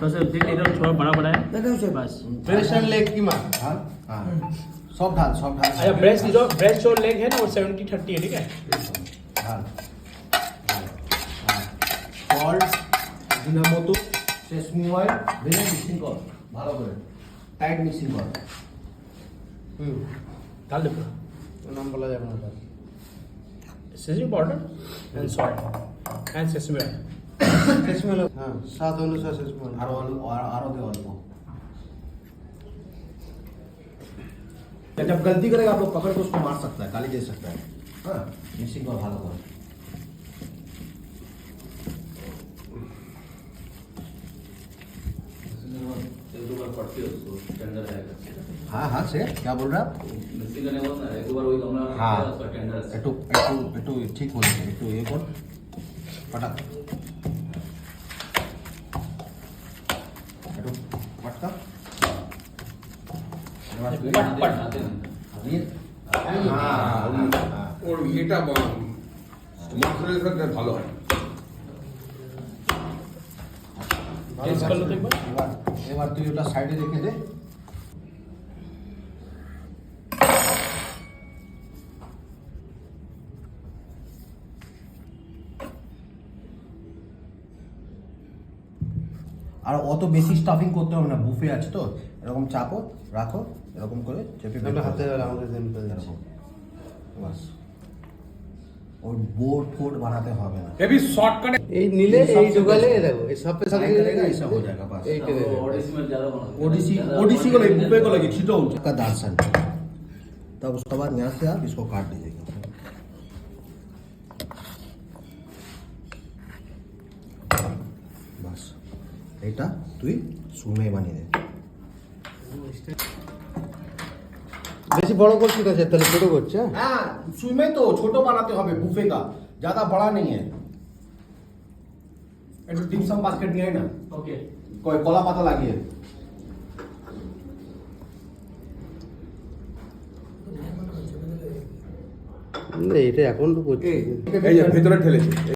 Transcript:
बस इधर थोड़ा बड़ा बड़ा है बस। ब्रेस्ट एंड लेग की मार। हाँ हाँ सब ढाल अच्छा ब्रेस्ट और लेग है ना वो 70-30 है, ठीक है। ढाल সল্ট জিনামতো সেসমি অয়েল দিয়ে মিক্সিং কর ভালো করে টাইট মিক্সিং কর। डाल दे पूरा। নাম বলা যাবে না তার। Sesame powder and salt and sesame oil. Sesame oil হ্যাঁ স্বাদ অনুসারে সেসমি অয়েল আরো দে অল্প। जब गलती करेगा आप लोग पकड़ के उसको मार सकता है, गाली दे सकता है। हाँ मिक्सिंग कर भालो कर। हाँ हाँ से क्या बोल रहा है? हाँ একটু ঠিক বলেছে একটু এ কর পটা একটু পটকা ওর এটা মশলার সাথে ভালো হয়। टेस्ट कर लो तो एक बार। এবার তুই ওটা সাইডে রেখে দে। আর অত বেশি স্টাফিং করতে হবে না, বুফে আছে তো এরকম চাপো রাখো এরকম করে চেপে হাতে আমাদের এরকম বাস। ওই বোর্ড ফোর্ড বানাতে হবে না। এবি শর্টকাট এই नीले এই ঢুকালে দেখো এই সব पे सारे करेगा ऐसा हो जाएगा बस। এই করে ओडीसी को नहीं बुफे को लगी छिटो का दर्शन। तब उसके बाद यहाँ से आप इसको काट दीजिएगा। बस এটা তুই সুমে বানিয়ে দে। বেশি বড় করছিস না তাহলে ছোট করছে। হ্যাঁ সুমে তো ছোট বানাতে হবে বুফে का, ज्यादा बड़ा नहीं है। একটু ডিমসাম বাস্কেট নিয়ে আয় না। ओके কই কলা পাতা লাগিয়ে এটা এখন তো করছি। এই যে ভেতরে ঠেলেছে।